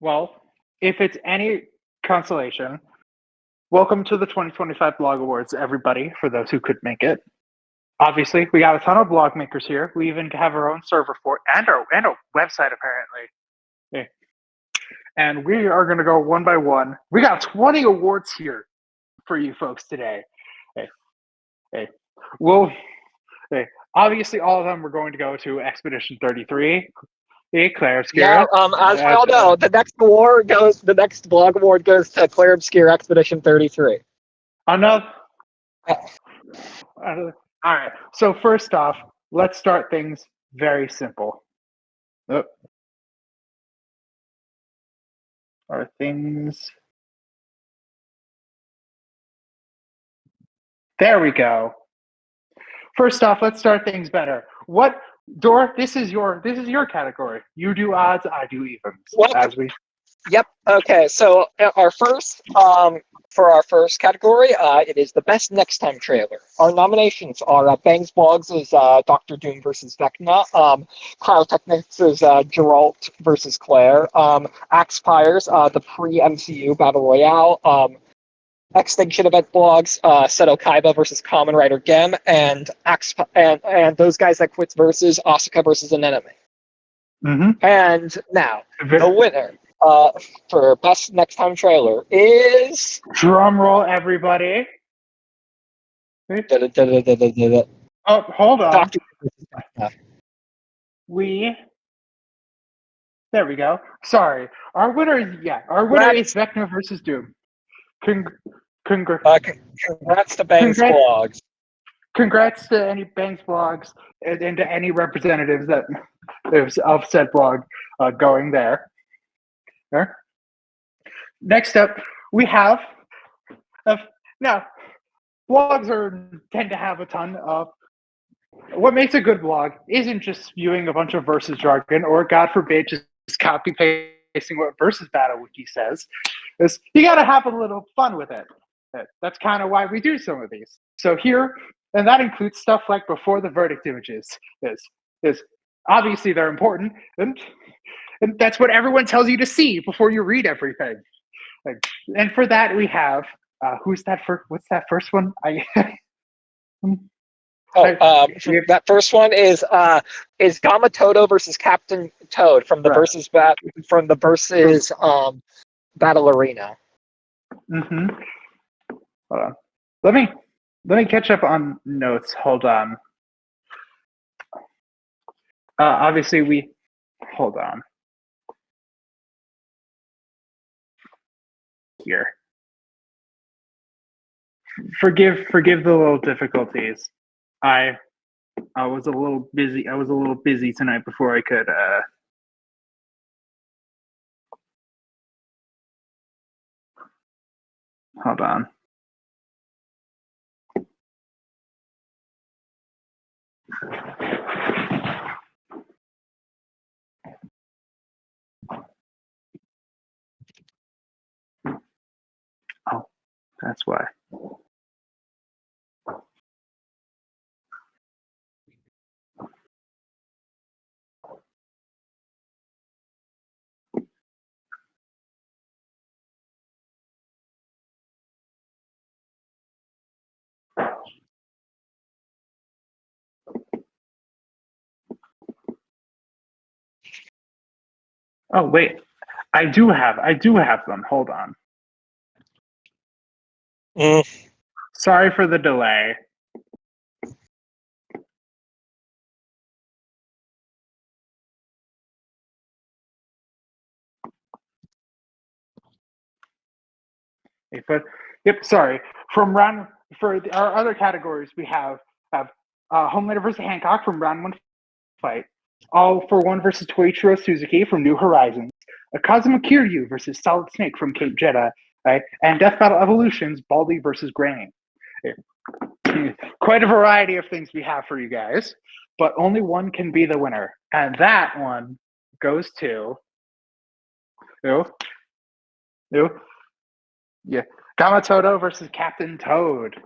Well, if it's any consolation, welcome to the 2025 Blog Awards, everybody, for those who could make it. Obviously, we got a ton of blog makers here. We even have our own server for it and a website, apparently. Yeah. And we are going to go one by one. We got 20 awards here for you folks today. Hey. Well, obviously, all of them are going to go to Expedition 33. Hey, Claire Obscura. Yeah, as we all know, the next blog award goes to Claire Obscure Expedition 33. Another. All right. So first off, let's start things very simple. Are things? There we go. First off, let's start things better. What, Dor? This is your category. You do odds, I do evens. Yep. Okay. So for our first category, it is the best next time trailer. Our nominations are Bangs Blogs' Doctor Doom versus Vecna, Cryotechnics' Geralt versus Claire, Axpire's the pre-MCU Battle Royale, Extinction Event Blogs, Seto Kaiba versus Kamen Rider Gem, and those guys that quits versus Asuka versus an enemy. Mm-hmm. And now the winner for best next time trailer is drum roll, everybody. Oh, hold on. There we go. Sorry, our winner is Vecna versus Doom. Congrats to Bangs Blogs. Congrats to any Bangs Blogs and to any representatives that of said blog going there. Next up, we have now blogs tend to have a ton of. What makes a good blog isn't just spewing a bunch of versus jargon, or God forbid, just copy pasting what versus battle wiki says. You got to have a little fun with it. That's kind of why we do some of these. So here, and that includes stuff like before the verdict images. Is obviously they're important, and that's what everyone tells you to see before you read everything. And for that, we have who's that first? What's that first one? That first one is Gama Todo versus Captain Toad from the versus Battle Arena. Mm-hmm. Hold on. Let me catch up on notes. Hold on. Obviously, hold on. Here. Forgive the little difficulties. I was a little busy. I was a little busy tonight before I could. Hold on. Oh, that's why. Oh wait, I do have them. Hold on. Sorry for the delay. Sorry. For our other categories, we have Homelander versus Hancock from Round 1 Fight, All for One versus Toichiro Suzuki from New Horizons, Kazuma Kiryu versus Solid Snake from Cape Jeddah, right? And Death Battle Evolutions, Baldy versus Granny. Quite a variety of things we have for you guys, but only one can be the winner, and that one goes to Gamatodo versus Captain Toad.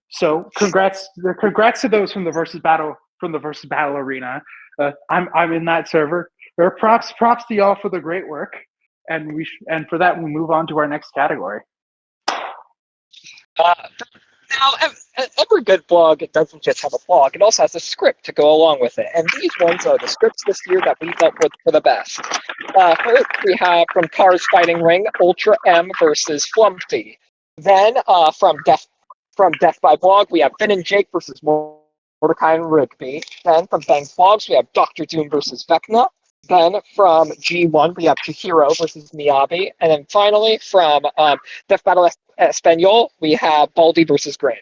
So congrats to those from the versus battle arena. I'm in that server. props to y'all for the great work, and and for that we move on to our next category. Uh, Now, every good blog, it doesn't just have a blog, it also has a script to go along with it. And these ones are the scripts this year that we felt were for the best. First, we have from Cars Fighting Ring, Ultra M versus Flumpty. Then, from Death by Blog, we have Finn and Jake versus Mordecai and Rigby. Then, from Bang's Blogs, we have Dr. Doom versus Vecna. Then, from G1, we have Chihiro versus Miyabi. And then, finally, from Death Battle Espanol, we have Baldy versus Granny.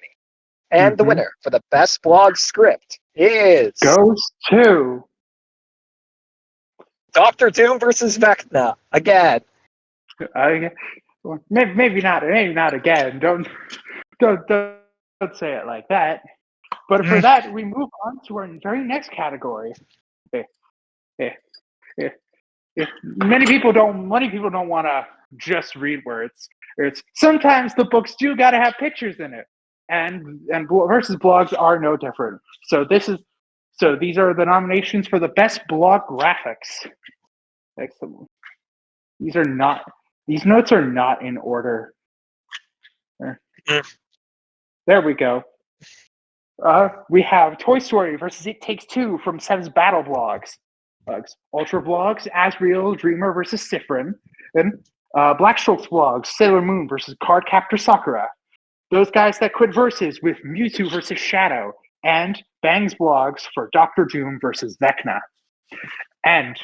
And the winner for the best blog script is goes to Dr. Doom versus Vecna again. Maybe not again. Don't say it like that. But for that, we move on to our very next category. Many people don't want to just read words. Sometimes the books do got to have pictures in it, and versus blogs are no different. So these are the nominations for the best blog graphics. Excellent. These notes are not in order. There we go. We have Toy Story versus It Takes Two from Sev's Battle Blogs. Ultra Blogs, Asriel Dreamer versus Sifrin. Then Black Strokes Blogs, Sailor Moon versus Cardcaptor Sakura. Those guys that quit versus with Mewtwo versus Shadow. And Bang's Blogs for Dr. Doom versus Vecna. And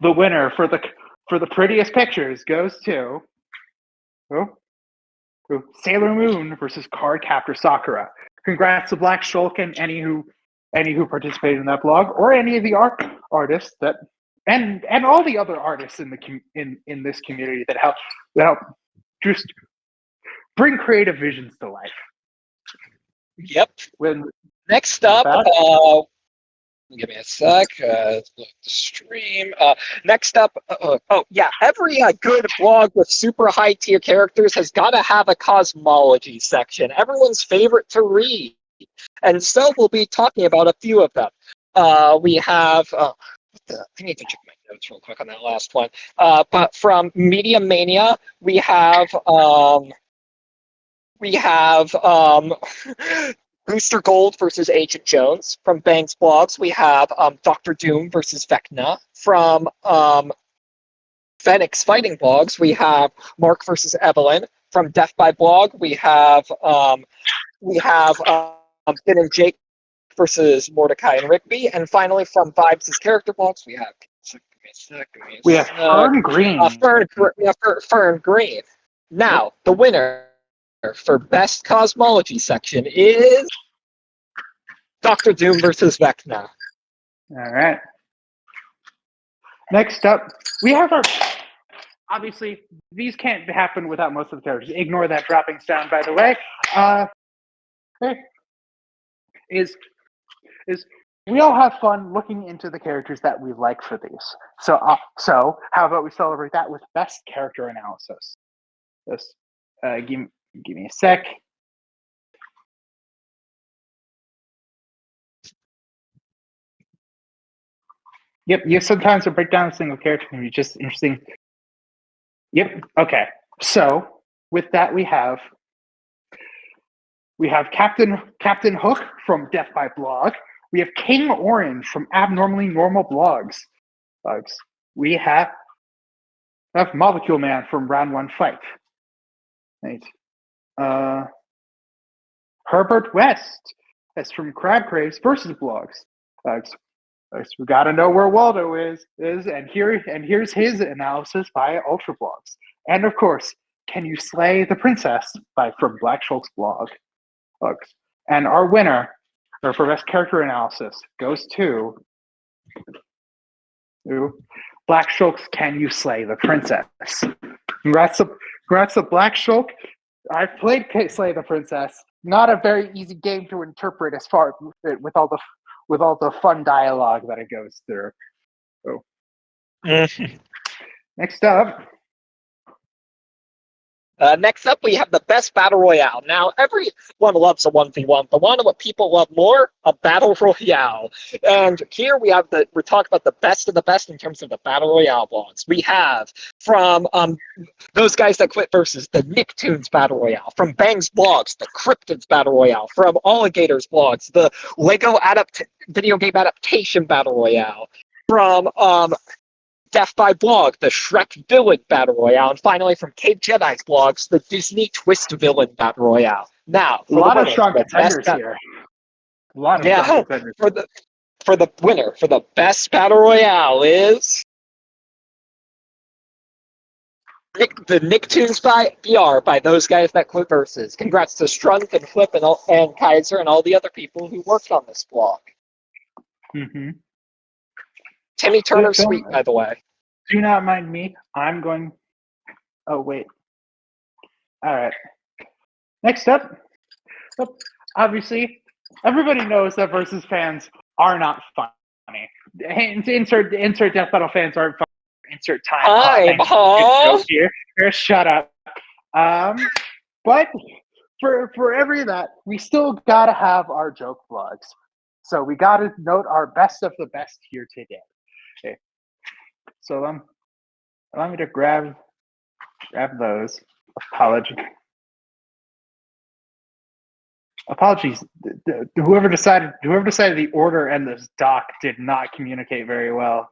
the winner for the prettiest pictures goes to Sailor Moon versus Cardcaptor Sakura. Congrats to Black Shulk and any who participated in that blog, or any of the artists that and all the other artists in this community that help just bring creative visions to life. Yep. Next up, give me a sec. The stream. Next up, every good blog with super high tier characters has got to have a cosmology section. Everyone's favorite to read, and so we'll be talking about a few of them. We have. I need to check my notes real quick on that last one. But from Media Mania, we have. Booster Gold versus Agent Jones. From Bang's Blogs, we have Dr. Doom versus Vecna. From Phoenix Fighting Blogs, we have Mark versus Evelyn. From Death by Blog, we have Finn and Jake versus Mordecai and Rigby. And finally, from Vibes' character blogs, we have Fern Green. Fern Green. Now, the winner for best cosmology section is Dr. Doom versus Vecna. All right. Next up, we have our. Obviously, these can't happen without most of the characters. Ignore that dropping sound, by the way. Is we all have fun looking into the characters that we like for these. So how about we celebrate that with best character analysis? Just give me a sec. Yep. Sometimes a breakdown of a single character can be just interesting. Yep. Okay. So with that, we have Captain Hook from Death by Blog. We have King Orange from Abnormally Normal Blogs. We have Molecule Man from Round One Fight. Right. Herbert West. That's from Crab Craves versus Blogs. We got to know where Waldo is, and here's his analysis by Ultra Blogs. And of course, Can You Slay the Princess from Black Shulk's blog. And our winner for best character analysis goes to Black Shulk's Can You Slay the Princess. Congrats to Black Shulk. I've played Slay the Princess. Not a very easy game to interpret as far with all the fun dialogue that it goes through. Next up, Next up, we have the best battle royale. Now, everyone loves a 1v1, but want to know what people love more? A battle royale. And here we're talking about the best of the best in terms of the battle royale blogs. We have from those guys that quit versus the Nicktoons battle royale, from Bang's blogs, the Cryptids battle royale, from Alligator's blogs, the Lego video game adaptation battle royale, from Death by Blog, the Shrek Villain Battle Royale, and finally from Cave Jedi's blogs, the Disney Twist Villain Battle Royale. Now, A lot of strong contenders here. A lot of strong contenders. For the winner, for the best Battle Royale is the Nicktoons by BR by those guys that quit versus. Congrats to Strunk and Flip and Kaiser and all the other people who worked on this blog. Mm-hmm. Timmy Turner's sweet, by the way. Do not mind me. I'm going. Oh, wait. All right. Next up. Obviously, everybody knows that versus fans are not funny. Insert Death Battle fans aren't funny. Insert time. Hi, Paul. Here, shut up. But for every that, we still gotta have our joke vlogs. So we gotta note our best of the best here today. Okay. So allow me to grab those. Apologies. Whoever decided the order and this doc did not communicate very well.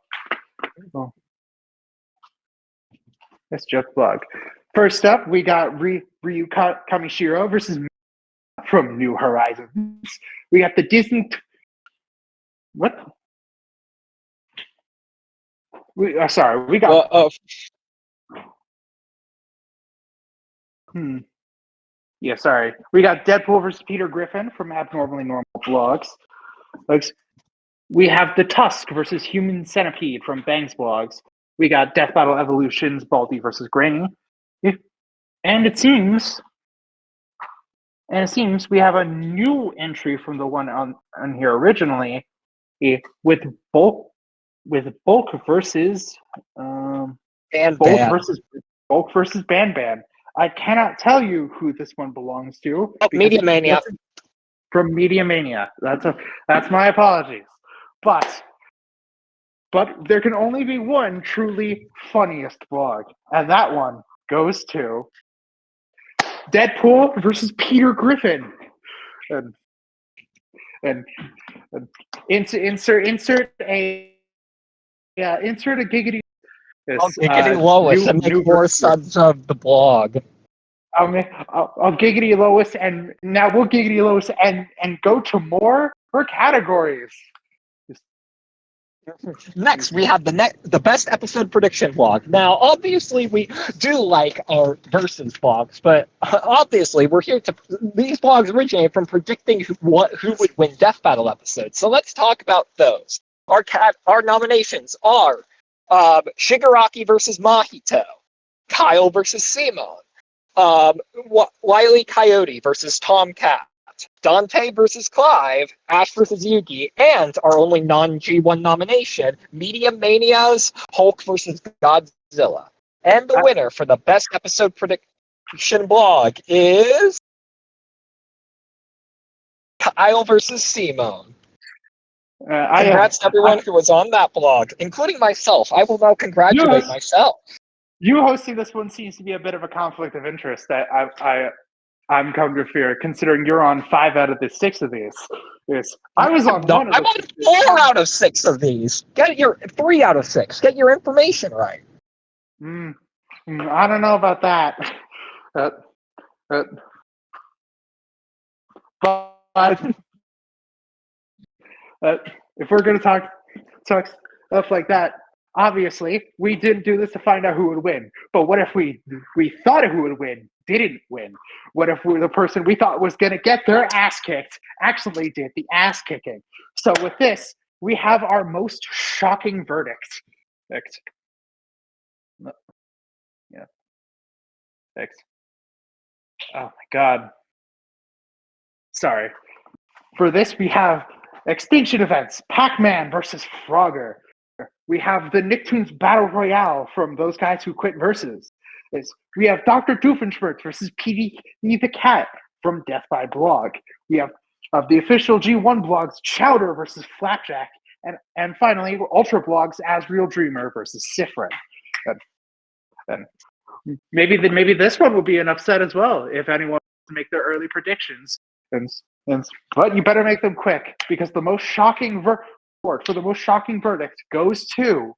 Oh. Let's joke vlog. First up, we got Ryu Kamishiro versus from New Horizons. We got the Disney. What? We got. Yeah, sorry. We got Deadpool versus Peter Griffin from Abnormally Normal Blogs. We have the Tusk versus Human Centipede from Bangs Blogs. We got Death Battle Evolutions, Baldy versus Granny. And it seems we have a new entry from the one on here originally, with Bulk versus Bulk versus Ban Ban. I cannot tell you who this one belongs to. Media Mania. From Media Mania. That's my apologies. But there can only be one truly funniest blog, and that one goes to Deadpool versus Peter Griffin. And insert a giggity. Giggity Lois and make more subs of the blog. I'll giggity Lois, and now we'll giggity Lois and go to more categories. Next, we have the best episode prediction blog. Now, obviously, we do like our versus blogs, but obviously, we're here to. These blogs originate from predicting who would win Death Battle episodes. So let's talk about those. Our nominations are Shigaraki versus Mahito, Kyle versus Simon, Wile E. Coyote versus Tomcat, Dante versus Clive, Ash versus Yugi, and our only non-G1 nomination, Media Mania's Hulk versus Godzilla. And the winner for the best episode prediction blog is Kyle versus Simon. Congrats to everyone who was on that blog, including myself. I will now congratulate myself. You hosting this one seems to be a bit of a conflict of interest that I'm come to fear, considering you're on 5 out of the 6 of these. Yes, I was on one. I'm on 4 out of 6 of these. Get your 3 out of 6. Get your information right. I don't know about that. But if we're going to talk stuff like that, obviously we didn't do this to find out who would win. But what if we thought who would win didn't win? What if the person we thought was going to get their ass kicked actually did the ass kicking? So with this, we have our most shocking verdict. Yeah. Thanks. Oh my God. Sorry. For this, we have Extinction Events, Pac-Man versus Frogger. We have the Nicktoons Battle Royale from those guys who quit versus. We have Dr. Doofenshmirtz versus PD the Cat from Death by Blog. We have the official G1 blogs Chowder versus Flapjack, and finally Ultra blogs Asriel Dreamer versus Sifrin. And maybe this one will be an upset as well if anyone wants to make their early predictions. But you better make them quick because the most shocking for the most shocking verdict goes to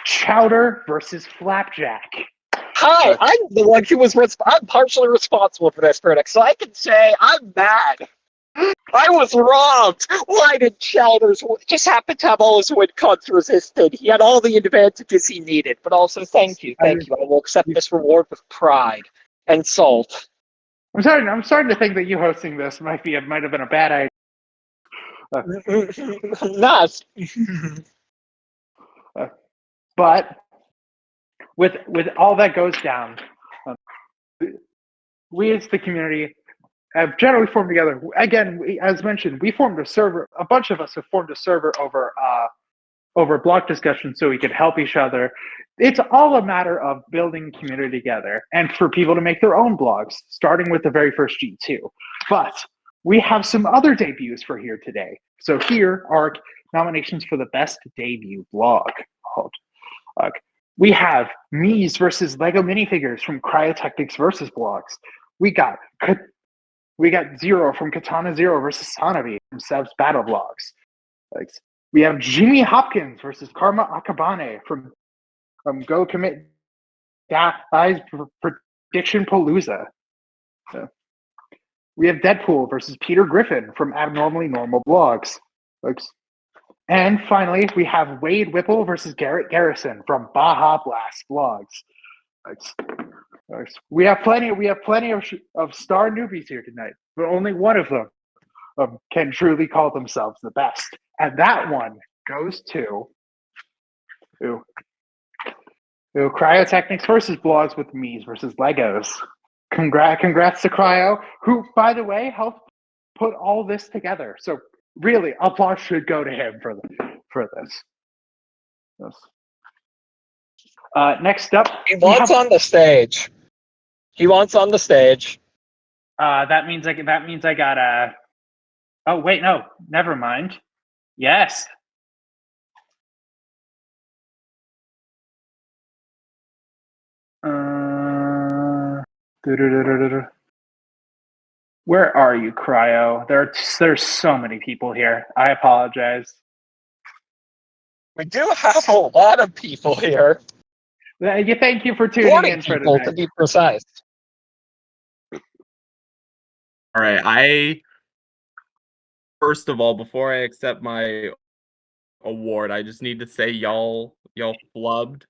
Chowder versus Flapjack. Hi, I'm the one who was I'm partially responsible for this verdict, so I can say I'm mad. I was robbed. Why did Chowders just happen to have all his wood cuts resisted? He had all the advantages he needed, but also thank you. I will accept this reward with pride and salt. I'm starting to think that you hosting this might have been a bad idea. Nice. But with all that goes down, we as the community have generally formed together. Again, as mentioned, we formed a server. A bunch of us have formed a server over block discussion so we could help each other. It's all a matter of building community together and for people to make their own blogs, starting with the very first G2. But we have some other debuts for here today. So here are nominations for the best debut blog. We have Mies versus Lego minifigures from Cryotechnics versus blogs. We got Zero from Katana Zero versus Sanabi from Seb's Battle blogs. We have Jimmy Hopkins versus Karma Akabane from Go Commit Guy's Prediction Palooza. We have Deadpool versus Peter Griffin from Abnormally Normal blogs. And finally, we have Wade Whipple versus Garrett Garrison from Baja Blast blogs. We have plenty of star newbies here tonight, but only one of them can truly call themselves the best, and that one goes to Cryotechnics versus blogs with Mies versus Legos. Congrats to Cryo, who, by the way, helped put all this together. So really, applause should go to him for this. Yes. Next up, he wants on the stage. He wants on the stage. That means I gotta. Oh wait, no, never mind. Yes. Where are you, Cryo? There's so many people here. I apologize. We do have a lot of people here. Thank you for tuning 40 in for people, tonight. to be precise. All right, first of all, before I accept my award, I just need to say y'all flubbed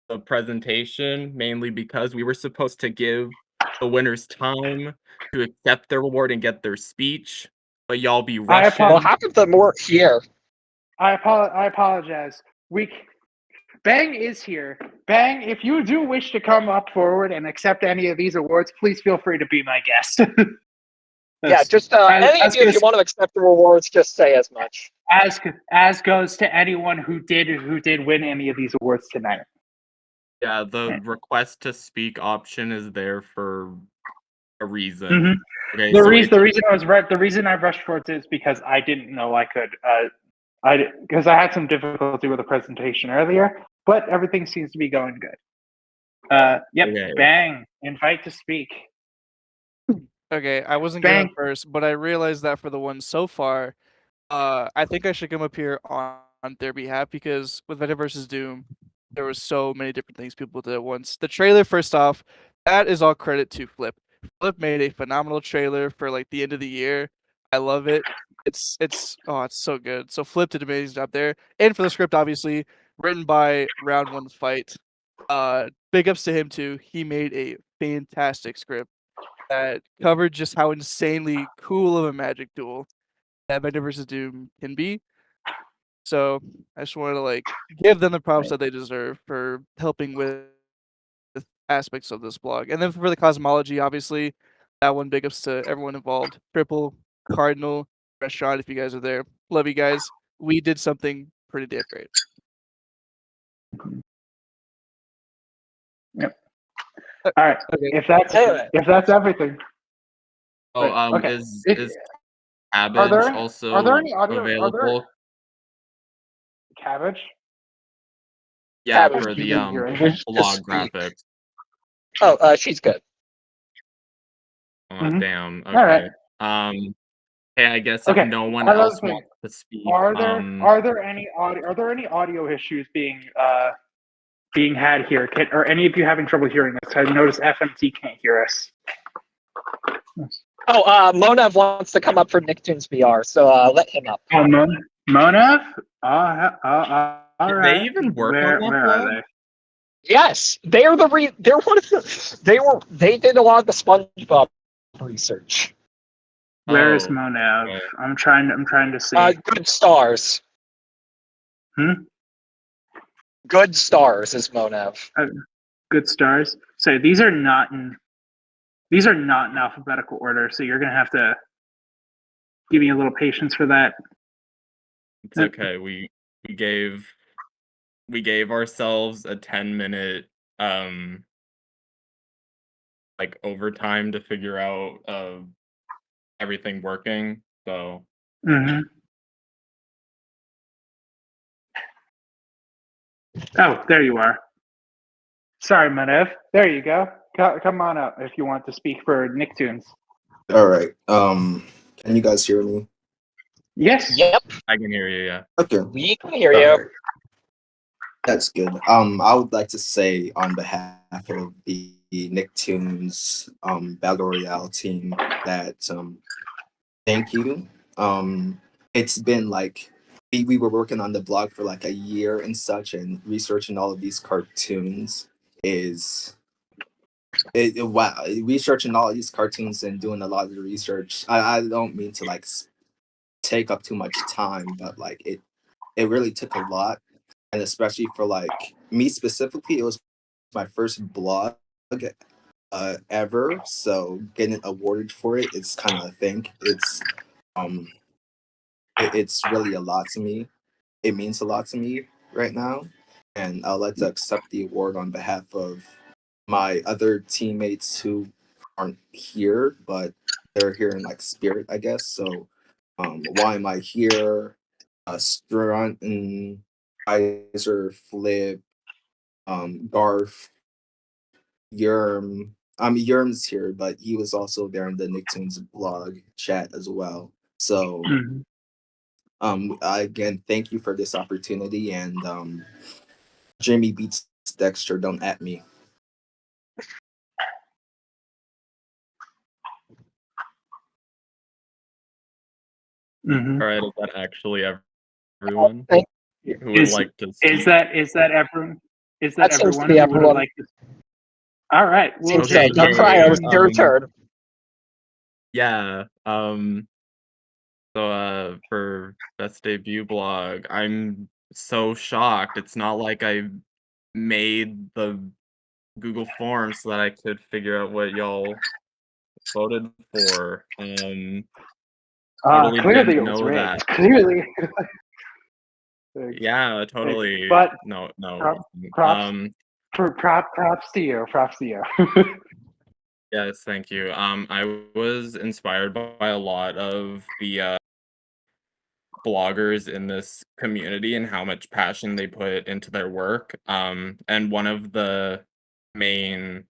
the presentation, mainly because we were supposed to give the winners time to accept their award and get their speech, but y'all be rushing. Well, half of them weren't here. I apologize. Bang is here. Bang, if you do wish to come up forward and accept any of these awards, please feel free to be my guest. Yeah, just any of you, if you want to accept the rewards, just say as much. As goes to anyone who did win any of these awards tonight. Yeah, the request to speak option is there for a reason. Mm-hmm. Okay, the reason I rushed for it is because I didn't know I could. Because I had some difficulty with the presentation earlier, but everything seems to be going good. Yep. Okay. Bang. Invite to speak. Okay, I wasn't going first, but I realized that for the one so far, I think I should come up here on their behalf because with Vendetta vs. Doom, there was so many different things people did at once. The trailer, first off, that is all credit to Flip. Flip made a phenomenal trailer for like the end of the year. I love it. It's so good. So Flip did an amazing job there. And for the script, obviously, written by Round One Fight. Big ups to him too. He made a fantastic script that covered just how insanely cool of a magic duel that Vendetta vs. Doom can be. So I just wanted to give them the props that they deserve for helping with aspects of this blog. And then for the cosmology, obviously, that one big ups to everyone involved. Triple, Cardinal, Restaurant, if you guys are there. Love you guys. We did something pretty damn great. All right. Okay. If that's everything. Oh, But, okay. is If- Cabbage also are there any audio? available? Cabbage? Yeah, Cabbage, for you the didn't hear blog Speak. graphics. Oh, she's good. Oh, Mhm. damn. Okay. All right. Hey, I guess if Okay, no one another else thing. wants to speak, Are there any audio issues being had here? Are any of you having trouble hearing us? I noticed FMT can't hear us. Oh, Monav wants to come up for Nicktoons VR, so let him up. Oh, Monav? All Did right. they even work Where on that are blog? they? Yes, they're they're one of the they did a lot of the SpongeBob research. Where is Oh, Monav? okay. I'm trying to see. Good Stars. Hmm? Good Stars is Monav. Good stars. So these are not in alphabetical order, so you're gonna have to give me a little patience for that. It's okay. We gave ourselves a 10-minute like overtime to figure out everything working. So Mm-hmm. Oh, there you are. Sorry, Monav. There you go. Come on up if you want to speak for Nicktoons. All right. Can you guys hear me? Yes. Yep, I can hear you, yeah. Okay. we can hear All you. right. That's good. I would like to say on behalf of the Nicktoons Battle Royale team that thank you. It's been like we were working on the blog for like a year and such, and researching all of these cartoons is wow. Researching all of these cartoons and doing a lot of the research. I don't mean to like take up too much time, but like it really took a lot, and especially for like me specifically, it was my first blog ever, so getting awarded for it is kind of a thing. Um it's really a lot to me. It means a lot to me right now, and I'd like to accept the award on behalf of my other teammates who aren't here, but they're here in like spirit, I guess. So why am I here? Strunt and Kaiser, Flip, Garth, Yerm. I mean, Yerm's here, but he was also there in the Nicktoons blog chat as well. So, Mhm. again, thank you for this opportunity, and Jamie beats Dexter. Don't at me. Mhm. All right, is that actually everyone Thank who would like to speak? Is that everyone? Is that That seems to everyone be who would everyone. like to? All right. Well, Seems Okay, so. Now, great. Cryo, it's your Um, turn. Yeah. So for best debut blog, I'm so shocked. It's not like I made the Google form so that I could figure out what y'all voted for. Totally clearly didn't it was know rigged. that. Clearly. Yeah, totally. But no. props props to you. Props to you. Yes, thank you. I was inspired by a lot of the bloggers in this community and how much passion they put into their work. And one of the main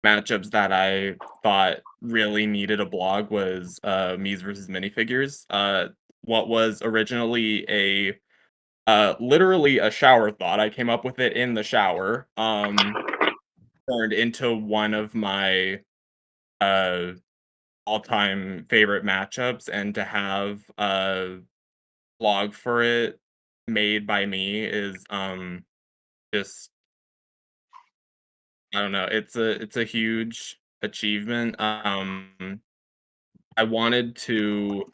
matchups that I thought really needed a blog was Mies versus Minifigures. What was originally a literally a shower thought. I came up with it in the shower. Turned into one of my uh all-time favorite matchups, and to have a blog for it made by me is just I don't know, it's a huge achievement. I wanted to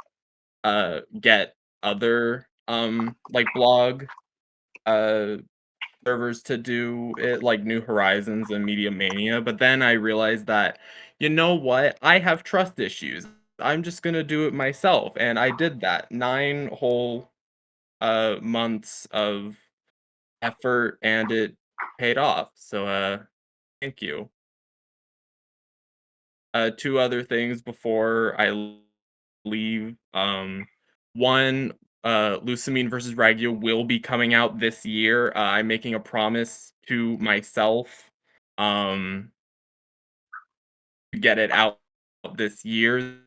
get other like blog uh servers to do it, like New Horizons and Media Mania, but then I realized that, you know what? I have trust issues. I'm just gonna do it myself, and I did that. 9 whole months of effort, and it paid off. So Thank you. Two other things before I leave. One, Lusamine versus Raggio will be coming out this year. I'm making a promise to myself to get it out this year.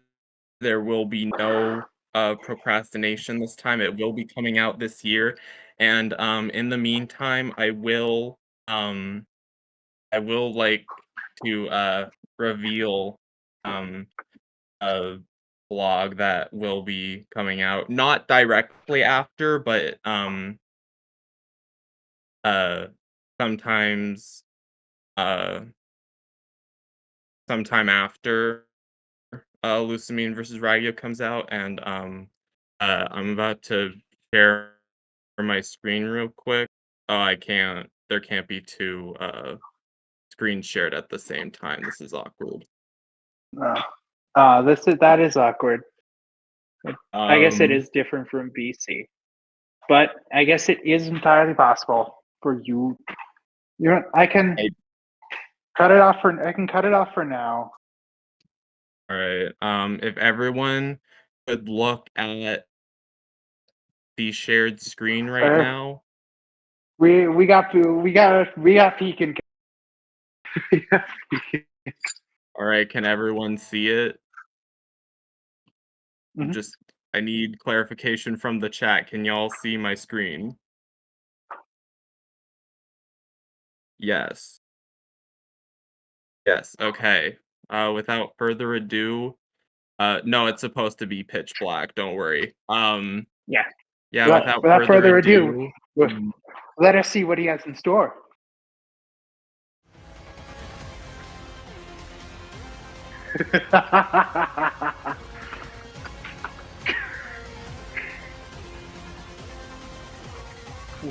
There will be no procrastination this time. It will be coming out this year. And in the meantime, I will like to reveal a blog that will be coming out not directly after, but uh sometimes sometime after Lusamine versus Raggio comes out, and I'm about to share my screen real quick. Oh, I can't. There can't be two screens shared at the same time. This is awkward. That is awkward. I guess it is different from BC, but I guess it is entirely possible for you. I can cut it off for. I can cut it off for now. All right. If everyone could look at the shared screen right now. We got Pekin. All right. Can everyone see it? Mhm. I need clarification from the chat. Can y'all see my screen? Yes. Yes. Okay. Without further ado, no, it's supposed to be pitch black. Don't worry. Yeah. Yeah. Without further ado, let us see what he has in store.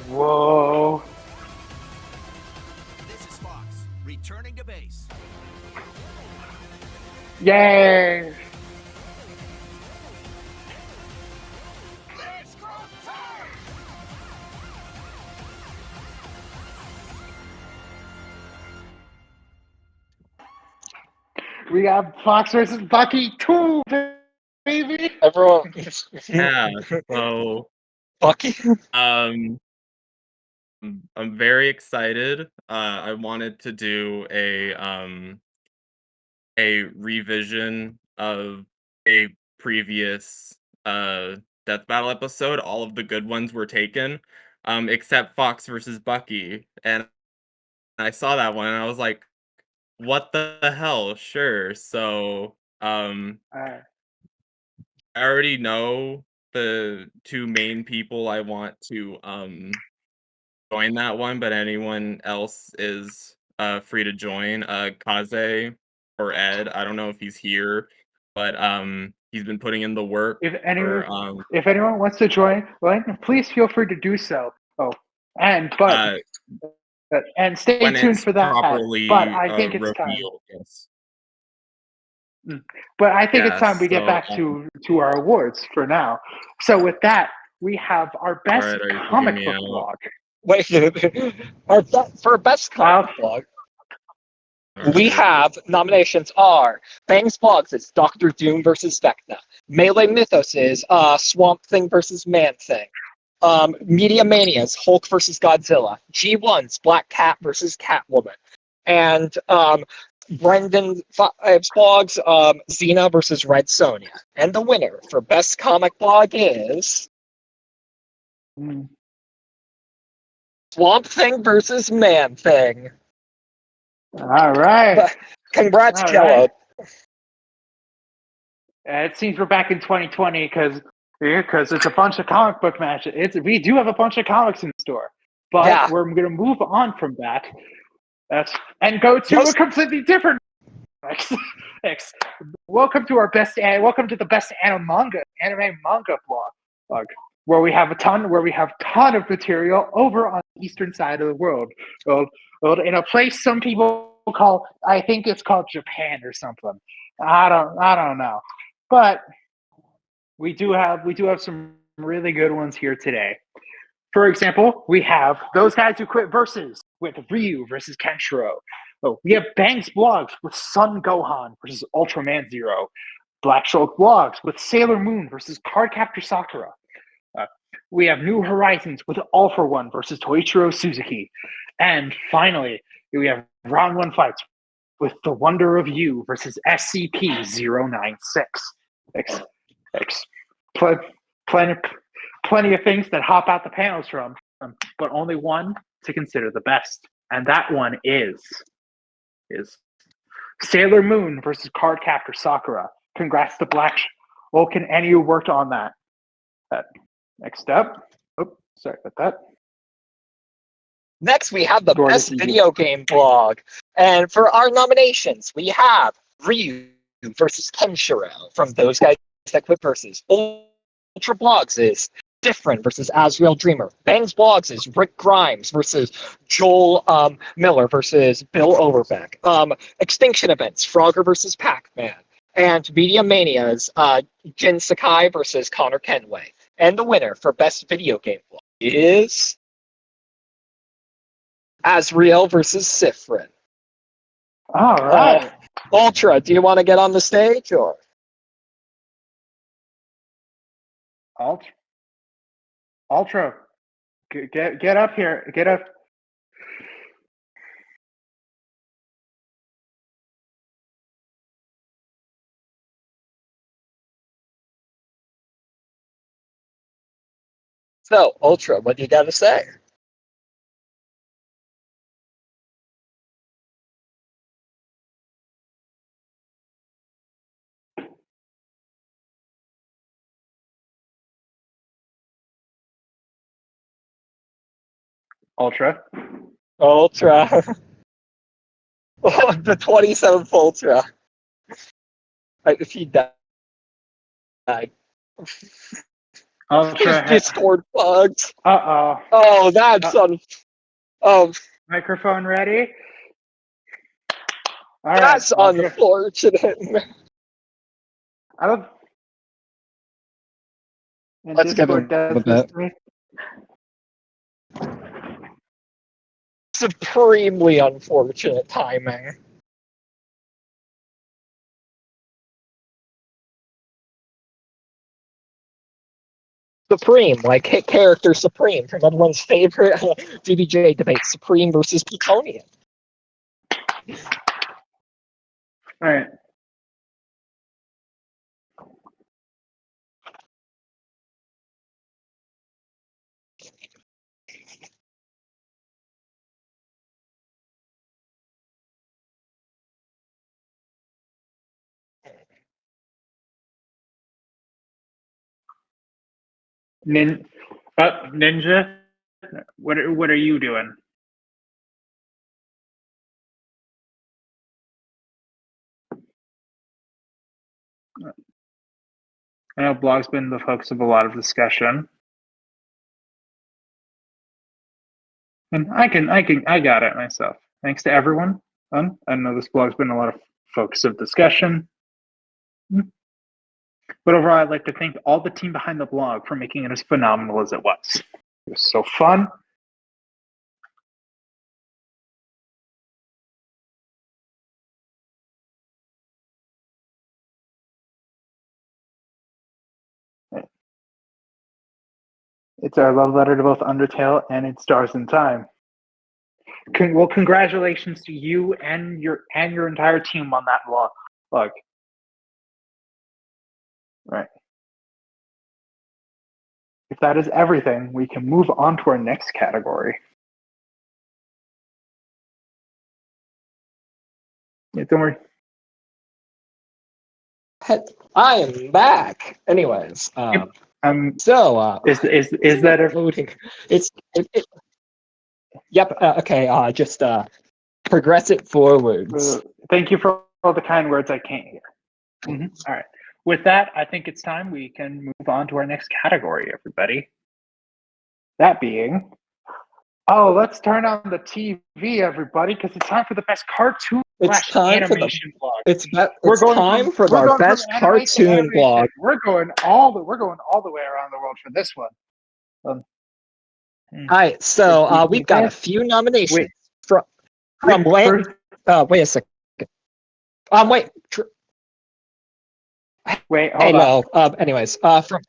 Whoa. This is Fox, returning to base. Yay! We got Fox versus Bucky 2, baby. Everyone. yeah. So Bucky. I'm very excited. I wanted to do a revision of a previous Death Battle episode. All of the good ones were taken, except Fox versus Bucky. And I saw that one and I was like, what the hell? Sure. So I already know the two main people I want to join that one, but anyone else is free to join. Kaze or Ed, I don't know if he's here, but he's been putting in the work. If anyone wants to join, please feel free to do so. Oh, and stay tuned for that. Properly, but I think it's revealed, time. Yes. But I think it's time we get back to our awards for now. So with that, we have our best comic book blog. Wait, for best comic blog, we have nominations are Bangs Blogs is Doctor Doom versus Vecna. Melee Mythos is Swamp Thing versus Man Thing. Media Mania's Hulk versus Godzilla. G1's Black Cat versus Catwoman. And Brendan Blogs Xena versus Red Sonja. And the winner for best comic blog is Swamp Thing versus Man Thing. All right. Congrats, Jello. It seems we're back in 2020 because it's a bunch of comic book matches. We do have a bunch of comics in the store, but we're going to move on from that and go to a completely different. Welcome to the best anime manga blog, where we have a ton of material over on the eastern side of the world. In a place some people call, I think it's called Japan or something. I don't know, but we do have some really good ones here today. For example, we have Those Guys Who Quit Versus with Ryu versus Kenshiro. Oh, we have Bangs Blogs with Sun Gohan versus Ultraman Zero. Black Stroke Blogs with Sailor Moon versus Cardcaptor Sakura. We have New Horizons with All For One versus Toichiro Suzuki. And finally, we have Round 1 fights with The Wonder of You versus SCP-096. Plenty of things that hop out the panels from, but only one to consider the best. And that one is Sailor Moon versus Cardcaptor Sakura. Congrats to Black Vulcan and you worked on that. Next up. Oh, sorry about that. Next, we have the Go ahead, best you. video game blog. And for our nominations, we have Ryu versus Kenshiro from Those Guys That Quit versus Ultra Blogs is Different versus Azrael Dreamer. Bangs Blogs is Rick Grimes versus Joel Miller versus Bill Overbeck. Extinction Events, Frogger versus Pac-Man. And Media Mania's Jin Sakai versus Connor Kenway. And the winner for best video game blog is Azrael versus Sifrin. All right. Ultra, do you want to get on the stage or? Ultra, get up here. Get up. So, Ultra, what do you got to say? Ultra. Ultra. Oh, the 27th Ultra. If he died. Ultra. Discord bugs. Uh-oh. Oh, that's Microphone ready? All right. that's Ultra. unfortunate. I don't. And Let's give Discord him does a this bit. to me. Supremely unfortunate timing. Supreme, like hit character Supreme from everyone's favorite DBJ debate, Supreme versus Plutonian. All right. Ninja, what are you doing? I know blog's been the focus of a lot of discussion, and I got it myself. Thanks to everyone. I know this blog's been a lot of focus of discussion. But overall, I'd like to thank all the team behind the blog for making it as phenomenal as it was. It was so fun. It's our love letter to both Undertale and its Stars in Time. Well, congratulations to you and your entire team on that blog. Right. If that is everything, we can move on to our next category. Yeah, don't worry. I am back. Anyways, So is that a loading? Yep. Okay. Just progress it forwards. Thank you for all the kind words I can't hear. All right. With that, I think it's time we can move on to our next category, everybody. That being, let's turn on the TV, everybody, because it's time for the best cartoon animation blog. It's time for our best cartoon blog. We're going all the way around the world for this one. All right, so we've got a few nominations from Wait a second. Wait. Wait, Hey, hold on. no. Anyways, from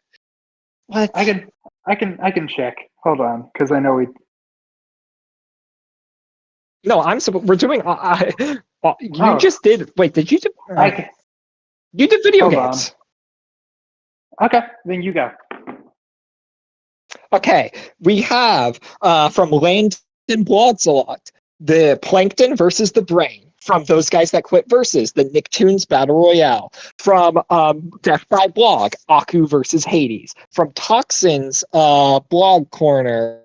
what? I can check. Hold on, because I know we. No, we're doing. You Oh. just did. Wait, did you do? I can, You did video hold games. okay, then you go. Okay, we have from Langdon Bloodsalot, the Plankton versus the Brain. From Those Guys That Quit versus the Nicktoons Battle Royale. From Death by Blog, Aku versus Hades. From Toxin's Blog Corner,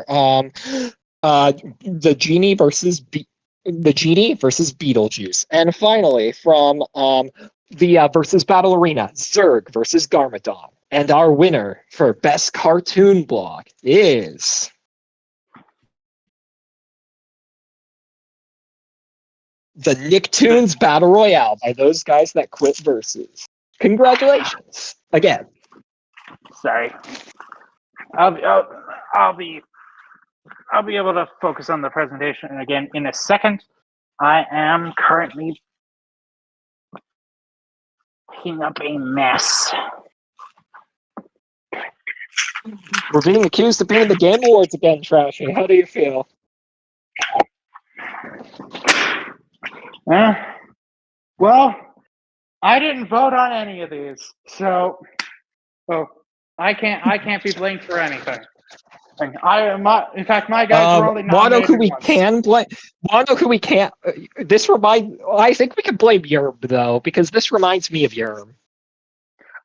the Genie versus Beetlejuice. And finally, from the versus Battle Arena, Zerg versus Garmadon. And our winner for Best Cartoon Blog is the Nicktoons Battle Royale by Those Guys That Quit versus. Congratulations again. Sorry. I'll be able to focus on the presentation again in a second. I am currently picking up a mess. We're being accused of being the Game Awards again, Trashy. How do you feel? Well, I didn't vote on any of these, so I can't be blamed for anything. In fact, my guys were only Wano, nominated who we once. can blame? Wano, who we can't? I think we can blame Yerm though, because this reminds me of Yerm.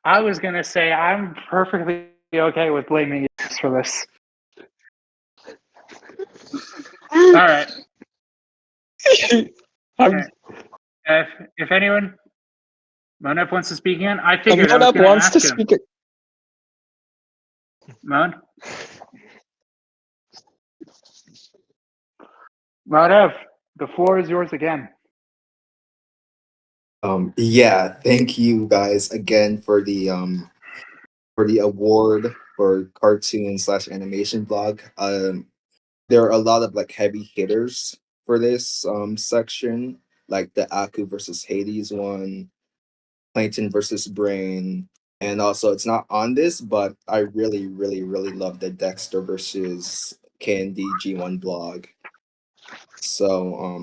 I was gonna say I'm perfectly okay with blaming you for this. All right. If anyone, Monep wants to speak again, I figured I was Monep going to wants ask to him. speak. Mon? Monep, the floor is yours again. Yeah, thank you guys again for the award for cartoon/animation blog. There are a lot of like heavy hitters for this section, like the Aku versus Hades one, Plankton versus Brain, and also it's not on this, but I really love the Dexter versus Candy G1 blog. So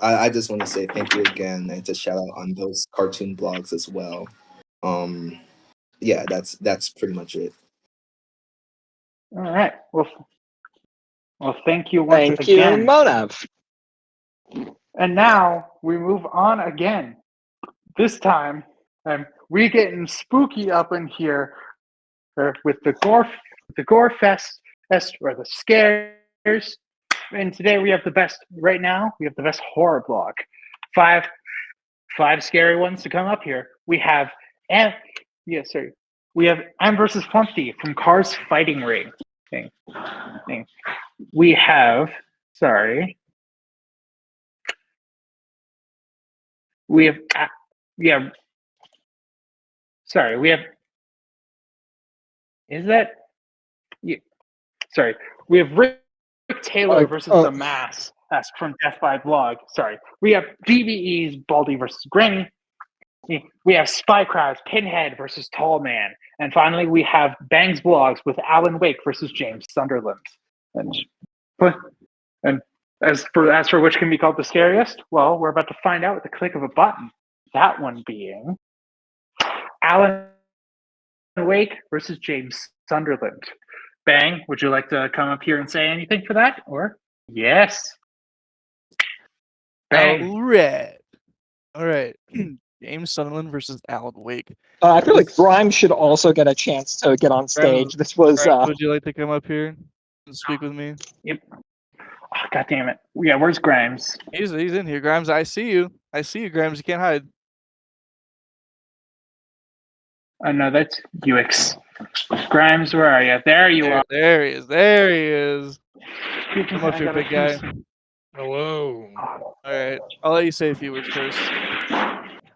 I just want to say thank you again and to shout out on those cartoon blogs as well. Yeah, that's pretty much it. All right. Well, thank you once Thank you, again. Monep. And now we move on again. This time, we getting spooky up in here with the gore fest or the scares. And today we have the best. Right now, we have the best horror blog. Five scary ones to come up here. We have We have M versus Flumpty from Cars Fighting Ring. We have We have we have we have Rick Taylor versus the Mask. That's from Death by Blog. We have DBE's Baldy versus Granny. We have Spycraft's Pinhead versus Tall Man. And finally, we have Bang's Blogs with Alan Wake versus James Sunderland. And as for which can be called the scariest, well, we're about to find out with the click of a button. That one being Alan Wake versus James Sunderland. Bang, would you like to come up here and say anything for that? Or yes. Bang. All right. James Sunderland versus Alan Wake. I feel like Grimes should also get a chance to get on stage. This was. Would you like to come up here and speak with me? Yep. Oh, God damn it. Yeah, where's Grimes? He's in here. Grimes, I see you. Grimes. You can't hide. Oh, no, that's UX. Grimes, where are you? There you are. There he is. Come up here, big guy. Hello. Oh, All right. I'll let you say a few words first.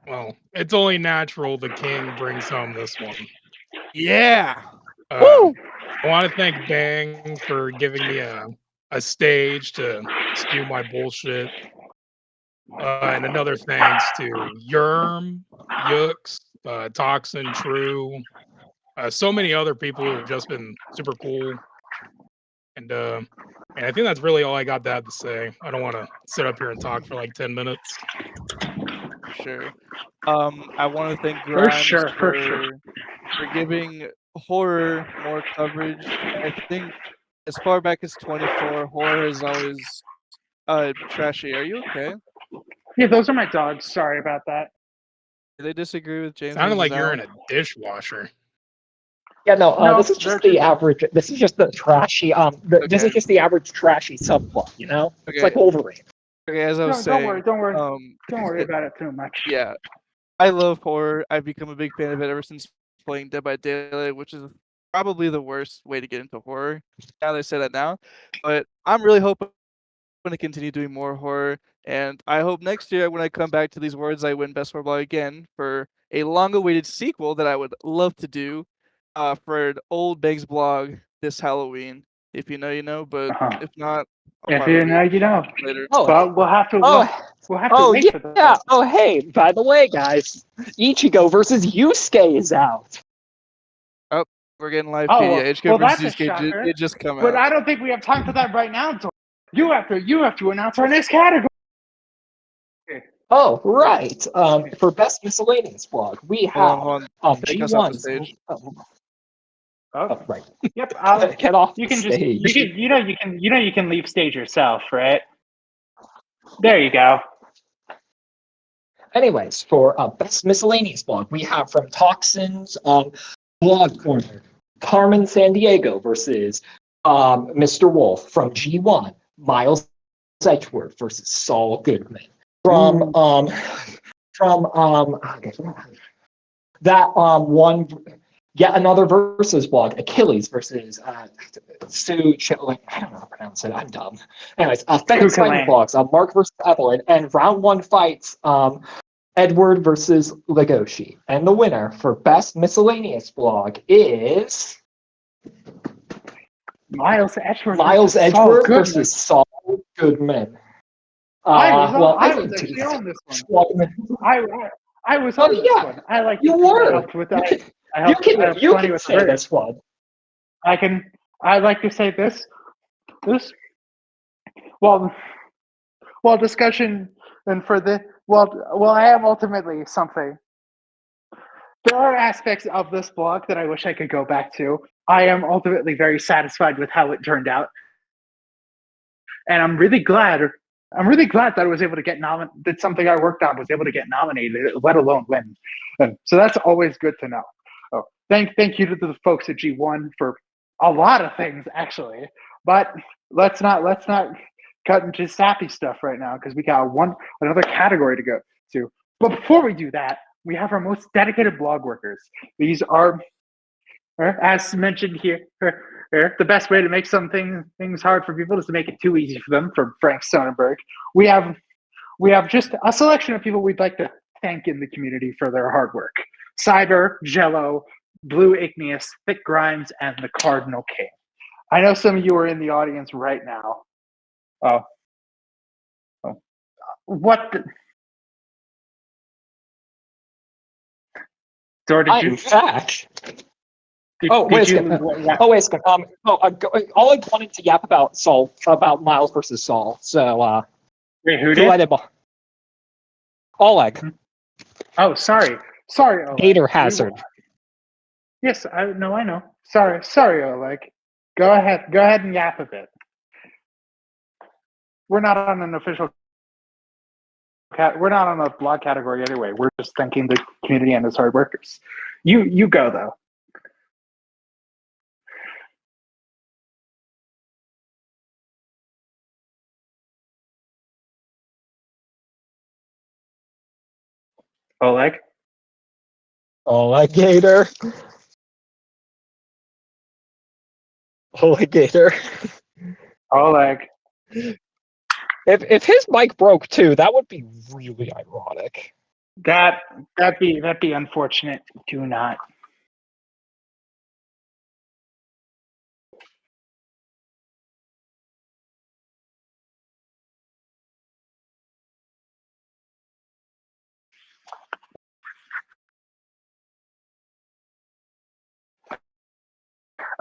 Well, it's only natural the king brings home this one. Yeah. I want to thank Bang for giving me a stage to spew my bullshit. And another thanks to Yerm, Yux, Toxin, True, so many other people who have just been super cool. And I think that's really all I got to have to say. I don't want to sit up here and talk for like 10 minutes. Sure. I want to thank For Grimes sure, for sure. for giving horror more coverage. I think as far back as 24, horror is always trashy. Are you okay? Yeah, those are my dogs. Sorry about that. Do they disagree with James? Sounded like versus you're Al? in a dishwasher. Yeah, no, No, this is they're just the just- average. This is just the trashy. This is Okay. just the average trashy subplot. You know, it's Okay. like Wolverine. Okay, as I was Don't saying, worry, don't worry, um, don't worry about it too much. yeah, I love horror. I've become a big fan of it ever since playing Dead by Daylight, which is probably the worst way to get into horror. Now that I say that now, but I'm really hoping to continue doing more horror, and I hope next year when I come back to these words, I win Best Horror Blog again for a long-awaited sequel that I would love to do, for an old Begs blog this Halloween. If you know, you know, but Uh-huh. if not, I'll If probably you know, you know. later. Oh, But we'll have to we'll have to oh wait for that. yeah. Oh hey, by the way, guys, Ichigo versus Yusuke is out. We're getting live Oh, Pedia. well, HK well, versus that's a Yusuke shocker. it just come But out. I don't think we have time for that right now. So you have to announce our next category. Oh right. For best miscellaneous blog, we have Hold on. Take us off the G1's. stage. Oh, Right. yep. I'll, Get off you the can just stage. you can leave stage yourself, right? There you go. Anyways, for best miscellaneous blog, we have from Toxins Blog Corner, Carmen Sandiego versus Mr. Wolf. From G1, Miles Edgeworth versus Saul Goodman. From that one, yet another versus blog, Achilles versus Sue Chitling. I don't know how to pronounce it. I'm dumb. Anyways, Fennec Spider Kukulane. blogs, Mark versus Evelyn, and round one fights, Edward versus Legoshi. And the winner for best miscellaneous blog is Miles Edgeworth. Miles versus Saul Edgeworth Goodman. versus Saul Goodman. I was think actually on this one. I was Oh, on this yeah, one. I like you I were. helped with that. I You helped can plenty with say the this one. I like to say this well discussion and for the I am ultimately something. There are aspects of this blog that I wish I could go back to. I am ultimately very satisfied with how it turned out. And I'm really glad that I was able to get nominated, that something I worked on was able to get nominated, let alone win. And so that's always good to know. Oh, thank you to the folks at G1 for a lot of things, actually. But let's not cut into sappy stuff right now because we got another category to go to. But before we do that, we have our most dedicated blog workers. These are, as mentioned here, the best way to make some things hard for people is to make it too easy for them. From Frank Sonnenberg, we have just a selection of people we'd like to thank in the community for their hard work: Cyber, Jello, Blue Igneous, Thick Grimes, and the Cardinal King. I know some of you are in the audience right now. What? Dor, did I'm you? back. Did, Oh, did wait a you? second. What? Oh, wait a second. All I wanted to yap about about Miles versus Saul. So, Wait, who who did? let him? Oleg, Oh, sorry, Oleg. Gator Hazard. Yes, I know. Sorry, Oleg. Go ahead and yap a bit. We're not on an official. We're not on a blog category anyway. We're just thanking the community and its hard workers. You go though. Oleg. Oleg Gator. Oleg Gator. Oleg. If his mic broke too, that would be really ironic. That'd be unfortunate. Do not.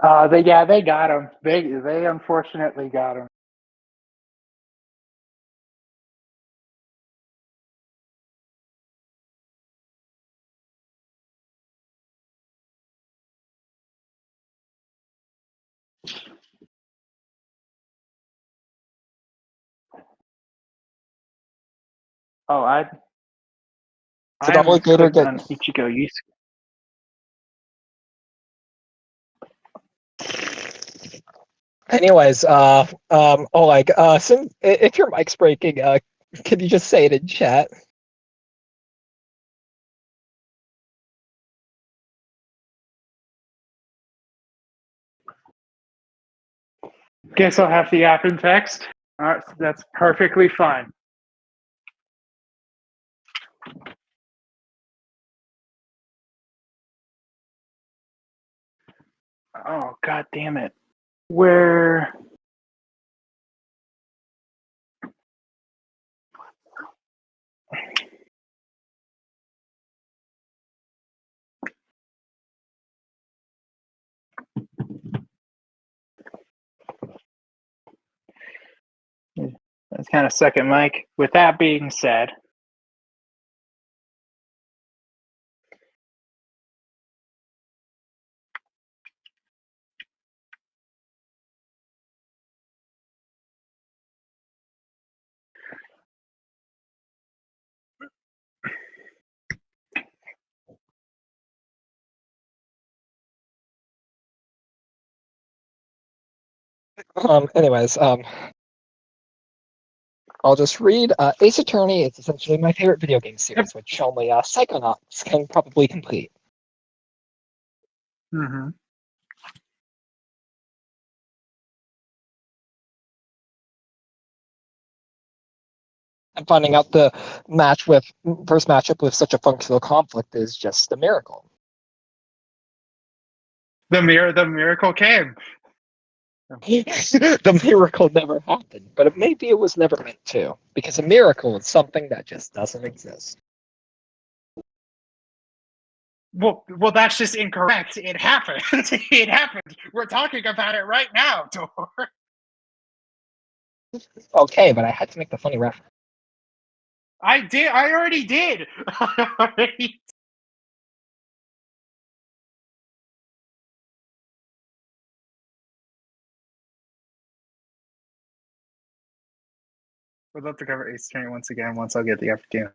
They got him. They unfortunately got him. Oh, I So double almost gator clicked get on Ichigo Yusuke. Anyways, Oleg, if your mic's breaking, can you just say it in chat? Guess I'll have the app in text. All right, so that's perfectly fine. Oh, god damn it. Where? That's kind of second mic. With that being said, Anyways, I'll just read. Ace Attorney is essentially my favorite video game series, which only Psychonauts can probably complete. mm-hmm. And finding out the first matchup with such a functional conflict is just a miracle. The miracle came. The miracle never happened, but maybe it was never meant to, because a miracle is something that just doesn't exist. Well, that's just incorrect. It happened. It happened. We're talking about it right now, Dor. Okay, but I had to make the funny reference. I did. I already did. Would love to cover Ace Attorney once again once I'll get the opportunity.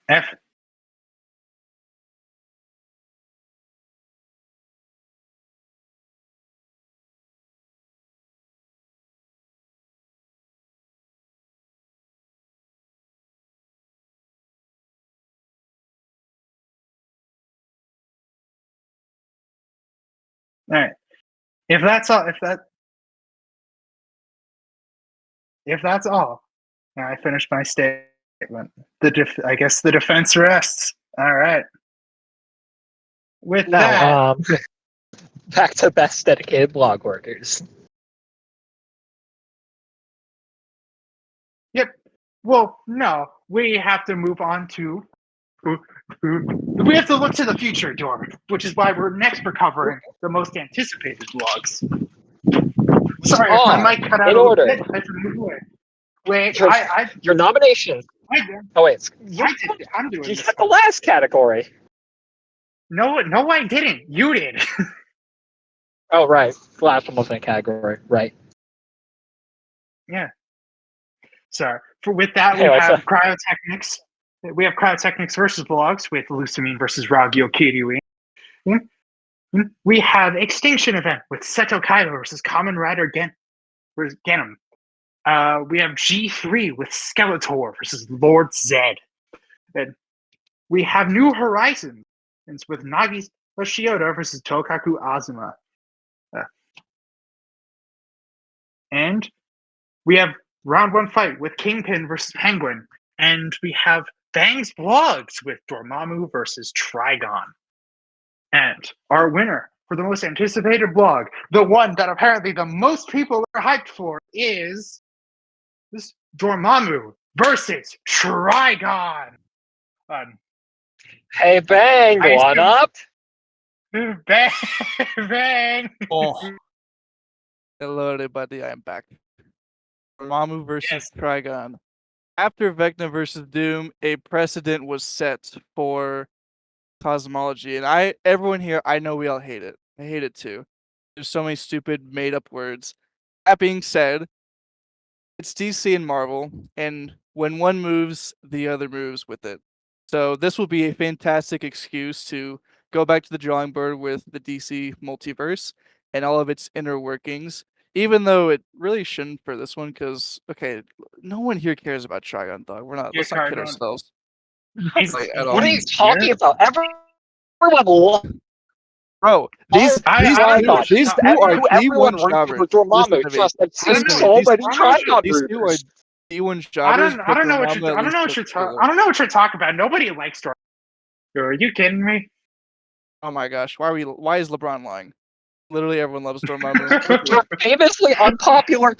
F. All right. If that's all, if that's all, I finished my statement. I guess the defense rests. All right. With that, Now, back to best dedicated blog workers. yep. Well, no, we have to move on to. We have to look to the future, Dor, which is why we're next recovering the most anticipated blogs. Sorry, if my mic cut out in a little order. bit. I have to move away. Wait, Your nomination. Oh wait, I'm doing you this. got the last category. No, I didn't. You did. Oh right, last one wasn't a category, right? Yeah. Sorry. With that, we Anyway, have Cryotechnics. We have Cryotechnics versus blogs with Lusamine versus Ragyo Kiryu. We have Extinction Event with Seto Kaido versus Kamen Rider Genom. We have G3 with Skeletor versus Lord Zed. And we have New Horizons with Nagi Shiota versus Tokaku Azuma. And we have Round 1 fight with Kingpin versus Penguin. And we have Bang's Blogs with Dormammu versus Trigon. And our winner for the most anticipated blog, the one that apparently the most people are hyped for, is this Dormammu versus Trigon. Hey Bang, one up. Bang! Bang! Oh. Hello, everybody. I'm back. Dormammu versus Yes. Trigon. After Vecna versus Doom, a precedent was set for cosmology, and everyone here, I know we all hate it. I hate it too. There's so many stupid made-up words. That being said, it's DC and Marvel, and when one moves, the other moves with it. So this will be a fantastic excuse to go back to the drawing board with the DC multiverse and all of its inner workings. Even though it really shouldn't for this one, because okay, no one here cares about Trigon, dog. Let's not kid ourselves. He's- Like, at all. What are you he's talking here? about? Everyone loves Bro, these I these don't know two, what you're these talking two about. are who D1 everyone roots jobbers. for Dormammu. Listen to me. Just I've seen Listen to so me. many Trigon These two are rumors. D1 jobbers. I don't know what you're. Dormammu at I don't least know what looks you're talking. cooler. I don't know what you're talking about. Nobody likes Dormammu. Are you kidding me? Oh my gosh, why is LeBron lying? Literally everyone loves Dormammu. famously unpopular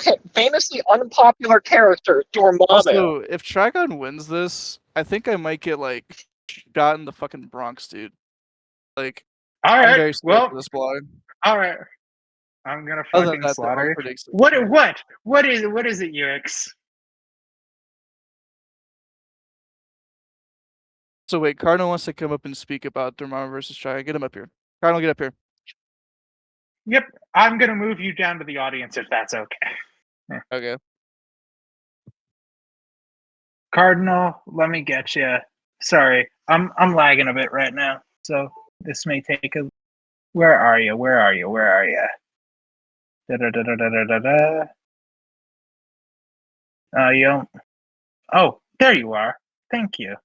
character, Dormammu. Also, if Trigon wins this, I think I might get like shot in the fucking Bronx, dude. Like, All I'm right. very scared Well, for this blog. all right. I'm gonna Other than fucking that, though, slaughter I'm you. pretty excited. What is it, UX? So wait, Cardinal wants to come up and speak about Dormammu versus Trigon. Get him up here. Cardinal, get up here. Yep. I'm gonna move you down to the audience if that's okay. Okay. Cardinal, let me get you. Sorry, I'm lagging a bit right now, so this may take a. Where are you? Where are you? Where are you? Da da da da da da da da. You don't. Oh, there you are. Thank you.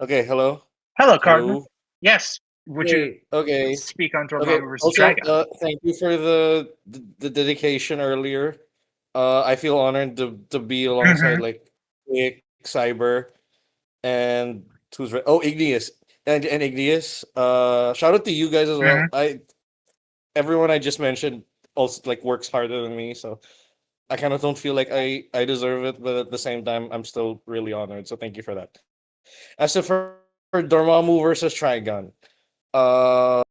Okay, hello. Hello, Cardinal. Hello. Yes. Would you Okay. speak on Okay. Dormammu versus Also, Trigon? thank you for the dedication earlier. I feel honored to be alongside like Nick, Cyber, and who's right? Oh, Igneous and Igneous. Shout out to you guys as well. Everyone I just mentioned also like works harder than me, so I kind of don't feel like I deserve it, but at the same time, I'm still really honored. So thank you for that. As for Dormammu versus Trigon, all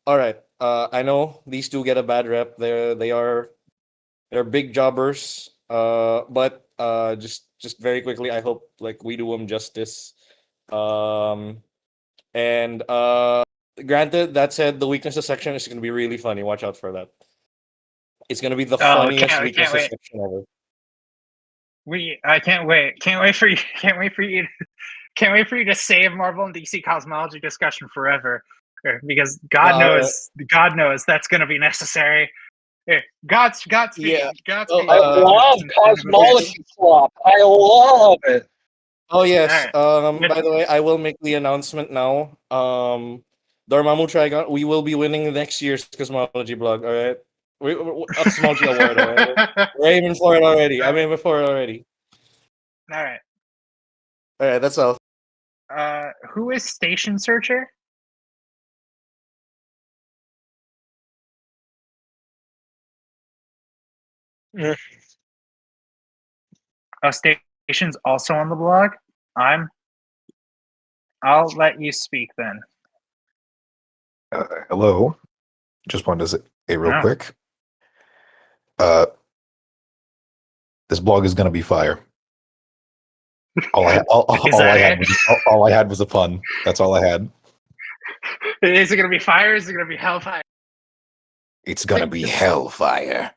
right. I know these two get a bad rep. They're big jobbers. But just very quickly, I hope like we do them justice. And granted, that said, the weaknesses section is gonna be really funny. Watch out for that. It's gonna be the funniest can't weaknesses wait. section ever. I can't wait. Can't wait for you. Can't wait for you. Can't wait for you to save Marvel and DC cosmology discussion forever, because God knows that's going to be necessary. Godspeed. Yeah. Godspeed. I love cosmology swap. I love it. Oh yes. Alright. By the way, I will make the announcement now. Dormammu Trigon, we will be winning next year's cosmology blog. All right, cosmology award. All right? We're aiming for it already. I'm aiming for it already. All right. All right, that's all. Who is Station Searcher? Mm. Oh, Station's also on the blog. I'll let you speak then. Hello. Just wanted to say real Yeah. quick. This blog is gonna be fire. All I had was a pun. That's all I had. Is it gonna be fire? Is it gonna be hellfire? It's gonna be hellfire.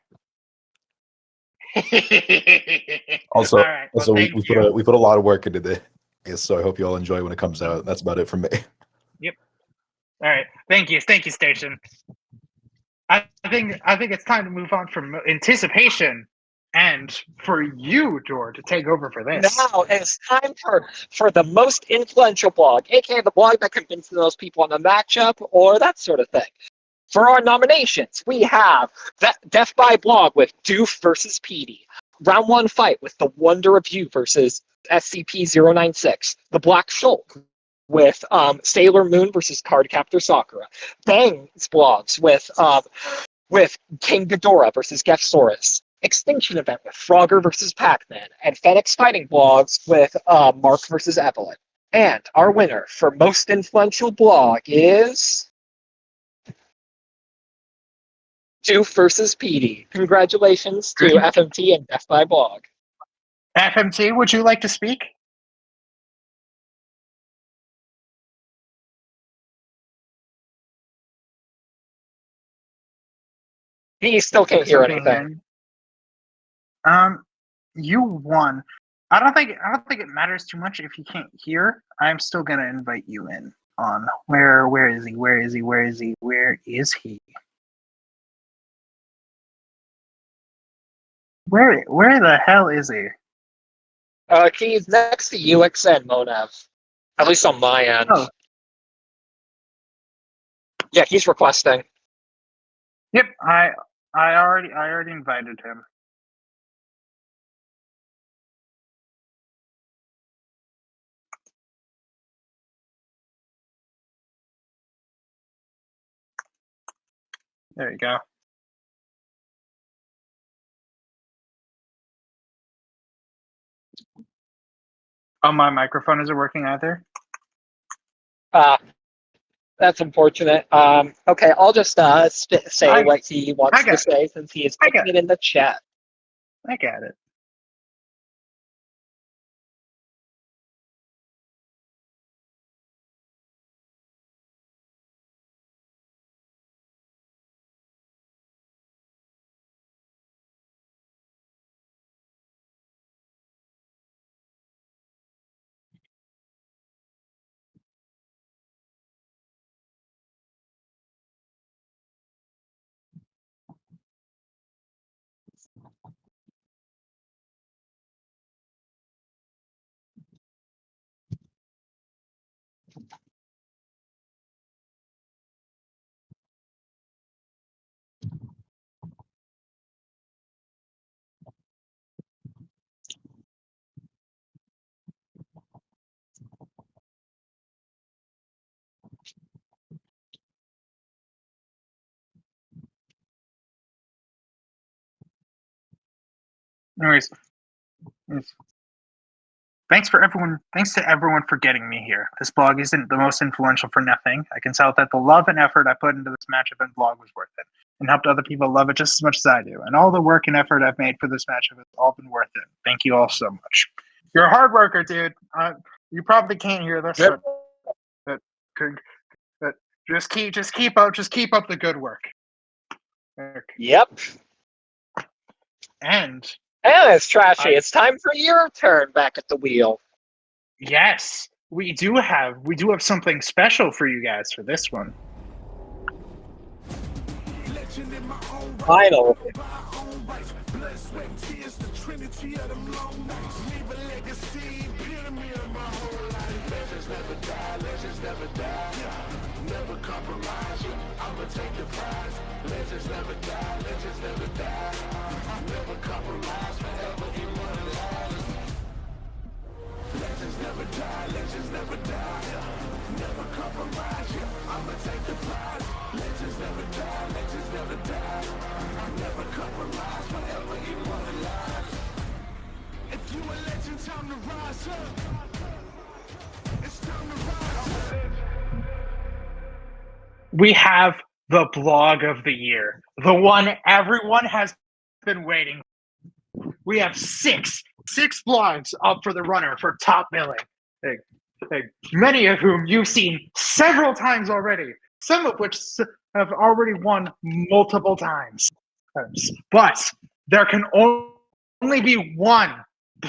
Also, All right. Well, we thank you. put a lot of work into this, so I hope you all enjoy when it comes out. That's about it from me. All right. Thank you, Station. I think it's time to move on from anticipation and for you, George, to take over for this. Now it's time for the most influential blog, aka the blog that convinces those people on the matchup or that sort of thing. For our nominations, we have Death by Blog with Doof versus Petey. Round 1 fight with The Wonder of You versus SCP-096. The Black Shulk with Sailor Moon versus Cardcaptor Sakura. Bang's blogs with King Ghidorah versus Gethsaurus. Extinction Event with Frogger versus Pac-Man. And Fenix Fighting blogs with Mark versus Evelyn. And our winner for most influential blog is Doof versus PD. Congratulations to Good. FMT and Death by Blog. FMT, would you like to speak? He still can't hear Still can't anything. You won. I don't think it matters too much if you can't hear. I'm still gonna invite you in on where is he? Where is he? Where is he? Where is he? Where the hell is he? He's next to UXN, Monev. At least on my end. Oh. Yeah, he's requesting. Yep, I already invited him. There you go. Oh, my microphone isn't working either. That's unfortunate. Okay, I'll just say what he wants to say since he is putting it in the chat. I got it. Anyways, thanks to everyone for getting me here. This blog isn't the most influential for nothing. I can tell that the love and effort I put into this matchup and blog was worth it, and helped other people love it just as much as I do. And all the work and effort I've made for this matchup has all been worth it. Thank you all so much. You're a hard worker, dude. You probably can't hear this, but just keep up the good work. Yep. And it's Trashy. It's time for your turn back at the wheel. Yes, we do have something special for you guys for this one. Final. We have the blog of the year, the one everyone has been waiting. We have six blogs up for the runner for top billing, many of whom you've seen several times already, some of which have already won multiple times. But there can only be one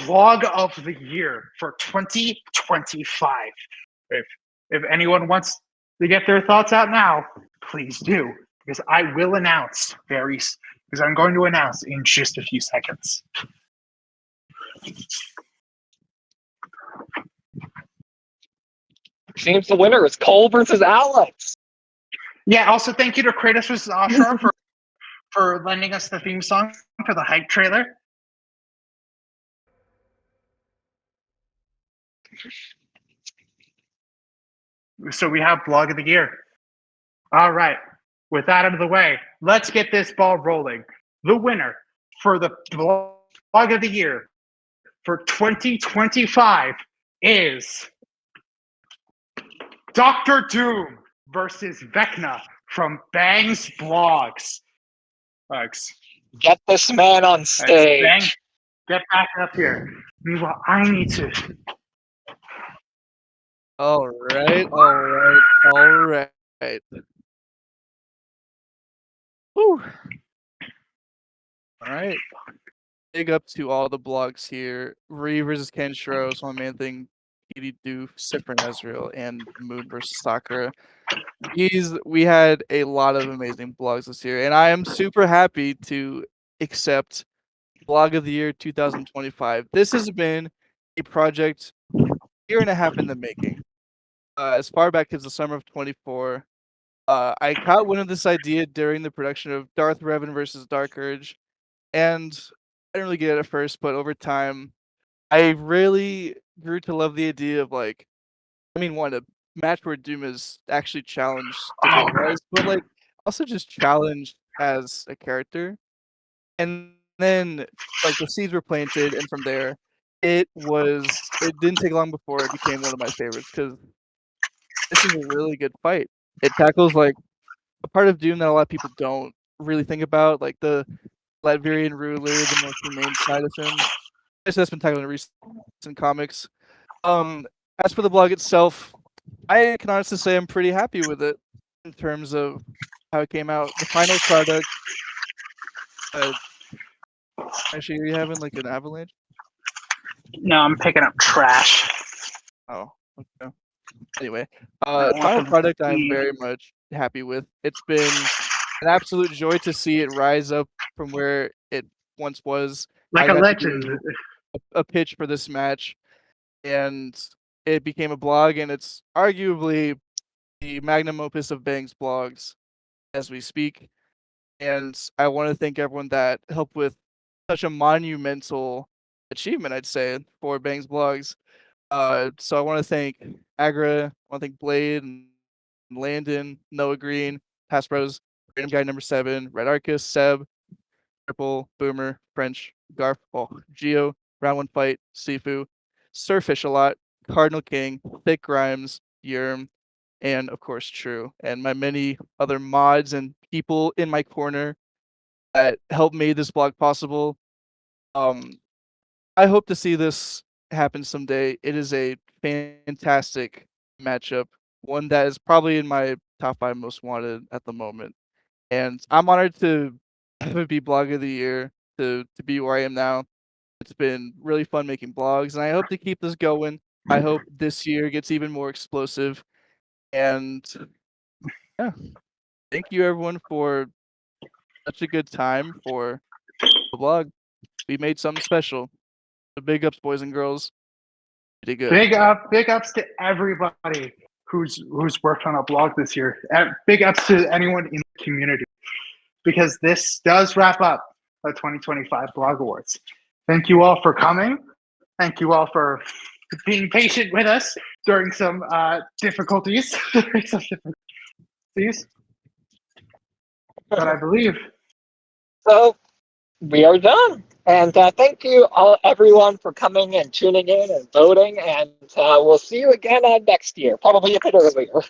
blog of the year for 2025. If anyone wants to get their thoughts out now, please do, because I will announce because I'm going to announce in just a few seconds. Seems the winner is Cole versus Alex. Yeah, also thank you to Kratos vs. Ashrar for lending us the theme song for the hype trailer. So we have blog of the year. All right. With that out of the way, let's get this ball rolling. The winner for the blog of the year for 2025 is Dr. Doom versus Vecna from Bang's Blogs. Bugs. Get this man on stage. Bang, get back up here. Meanwhile, I need to. All right. Whew. All right. Big up to all the blogs here. Ree versus Kenshiro, so my main thing. PD Doof, Sifrin Ezreal, and Moon versus Sakura. We had a lot of amazing blogs this year, and I am super happy to accept Blog of the Year 2025. This has been a project year and a half in the making. As far back as the summer of 24, I caught wind of this idea during the production of Darth Revan versus Dark Urge, and I didn't really get it at first, but over time, I really grew to love the idea of one, a match where Doom is actually challenged debate-wise, but also just challenged as a character. And then the seeds were planted, and from there, it didn't take long before it became one of my favorites because this is a really good fight. It tackles a part of Doom that a lot of people don't really think about, like the Latvian ruler, the more humane side of him. That's been tackled in recent comics. As for the blog itself, I can honestly say I'm pretty happy with it in terms of how it came out. The final product. Actually, are you having an avalanche? No, I'm picking up trash. Oh, okay. Anyway, final product I'm very much happy with. It's been an absolute joy to see it rise up from where it once was. Like a legend. A pitch for this match, and it became a blog, and it's arguably the magnum opus of Bang's blogs as we speak. And I want to thank everyone that helped with such a monumental achievement, I'd say, for Bang's blogs. So I want to thank Agra, I want to thank Blade and Landon, Noah Green, Past Bros, Random Guy number 7, Red Arcus, Seb, Triple, Boomer, French, Garf, Geo, Round One Fight, Sifu, Surfish a lot, Cardinal King, Thick Grimes, Yerm, and of course True, and my many other mods and people in my corner that helped make this blog possible. I hope to see this happen someday. It is a fantastic matchup, one that is probably in my top 5 most wanted at the moment. And I'm honored to have it be Blog of the Year, to be where I am now. It's been really fun making blogs, and I hope to keep this going. I hope this year gets even more explosive. And yeah, thank you everyone for such a good time for the blog. We made something special. So big ups, boys and girls. Pretty good. Big ups to everybody who's worked on a blog this year. Big ups to anyone in the community, because this does wrap up the 2025 Blog Awards. Thank you all for coming. Thank you all for being patient with us during some difficulties. But I believe. So we are done. And thank you all, everyone, for coming and tuning in and voting. And we'll see you again next year, probably a bit earlier.